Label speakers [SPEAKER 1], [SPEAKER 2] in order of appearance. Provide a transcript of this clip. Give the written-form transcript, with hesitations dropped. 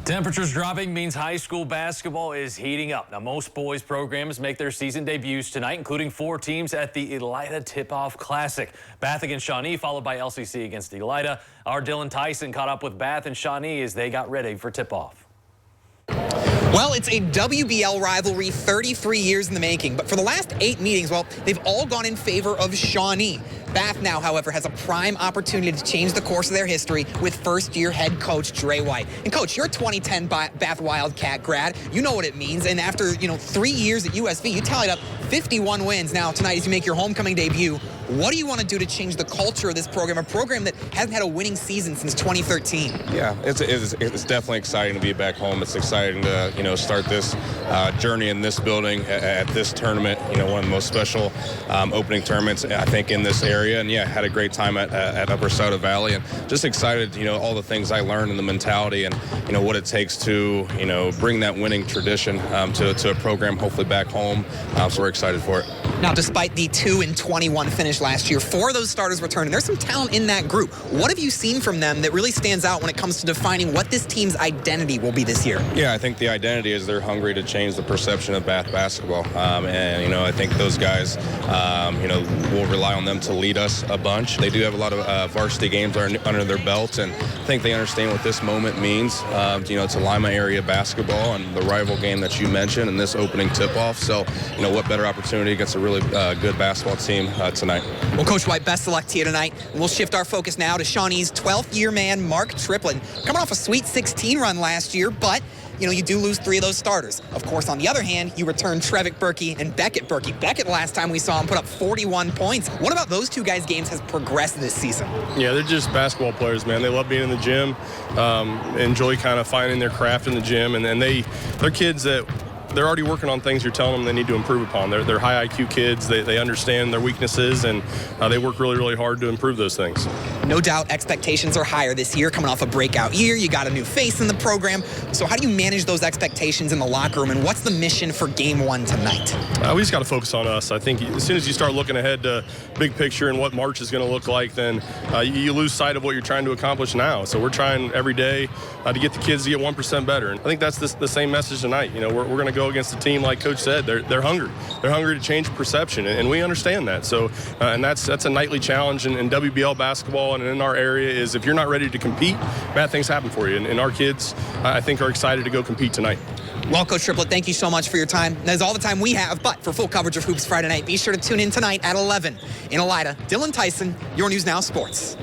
[SPEAKER 1] Temperatures dropping means high school basketball is heating up. Now, most boys programs make their season debuts tonight, including 4 teams at the Elida Tip-Off Classic. Bath against Shawnee, followed by LCC against Elida. Our Dylan Tyson caught up with Bath and Shawnee as they got ready for tip-off.
[SPEAKER 2] Well, it's a WBL rivalry 33 years in the making, but for the last 8 meetings, well, they've all gone in favor of Shawnee. Bath now, however, has a prime opportunity to change the course of their history with first-year head coach Dre White. And Coach, you're a 2010 Bath Wildcat grad. You know what it means. And after, 3 years at USV, you tallied up 51 wins. Now, tonight, as you make your homecoming debut, what do you want to do to change the culture of this program, a program that hasn't had a winning season since 2013?
[SPEAKER 3] Yeah, it's definitely exciting to be back home. It's exciting to, start this journey in this building at this tournament, one of the most special opening tournaments, I think, in this area. And, yeah, had a great time at Upper Sauter Valley, and just excited, all the things I learned and the mentality and, what it takes to, bring that winning tradition to a program, hopefully back home. So we're excited for it.
[SPEAKER 2] Now, despite the 2-21 finish last year, 4 of those starters returned, and there's some talent in that group. What have you seen from them that really stands out when it comes to defining what this team's identity will be this year?
[SPEAKER 3] Yeah, I think the identity is they're hungry to change the perception of Bath basketball. And, I think those guys, we'll rely on them to lead us a bunch. They do have a lot of varsity games under their belt, and I think they understand what this moment means, to Lima area basketball and the rival game that you mentioned and this opening tip-off. So, what better opportunity against a really good basketball team tonight.
[SPEAKER 2] Well, Coach White, best of luck to you tonight. We'll shift our focus now to Shawnee's 12th-year man, Mark Triplin, coming off a Sweet 16 run last year, but you do lose 3 of those starters. Of course, on the other hand, you return Trevick Berkey and Beckett Berkey. Beckett, last time we saw him, put up 41 points. What about those 2 guys' games has progressed this season?
[SPEAKER 4] Yeah, they're just basketball players, man. They love being in the gym, enjoy kind of finding their craft in the gym, and they're kids that they're already working on things you're telling them they need to improve upon. They're high IQ kids. They understand their weaknesses, and they work really, really hard to improve those things.
[SPEAKER 2] No doubt expectations are higher this year, coming off a breakout year. You got a new face in the program. So how do you manage those expectations in the locker room, and what's the mission for Game 1 tonight?
[SPEAKER 4] We just got to focus on us. I think as soon as you start looking ahead to big picture and what March is going to look like, then you lose sight of what you're trying to accomplish now. So we're trying every day to get the kids to get 1% better. And I think that's the same message tonight. We're going to go against a team, like Coach said, they're hungry. They're hungry to change perception, and we understand that. So, and that's a nightly challenge in WBL basketball and in our area is if you're not ready to compete, bad things happen for you. And our kids, I think, are excited to go compete tonight.
[SPEAKER 2] Well, Coach Triplett, thank you so much for your time. That is all the time we have, but for full coverage of Hoops Friday night, be sure to tune in tonight at 11 in Elida. Dylan Tyson, your News Now Sports.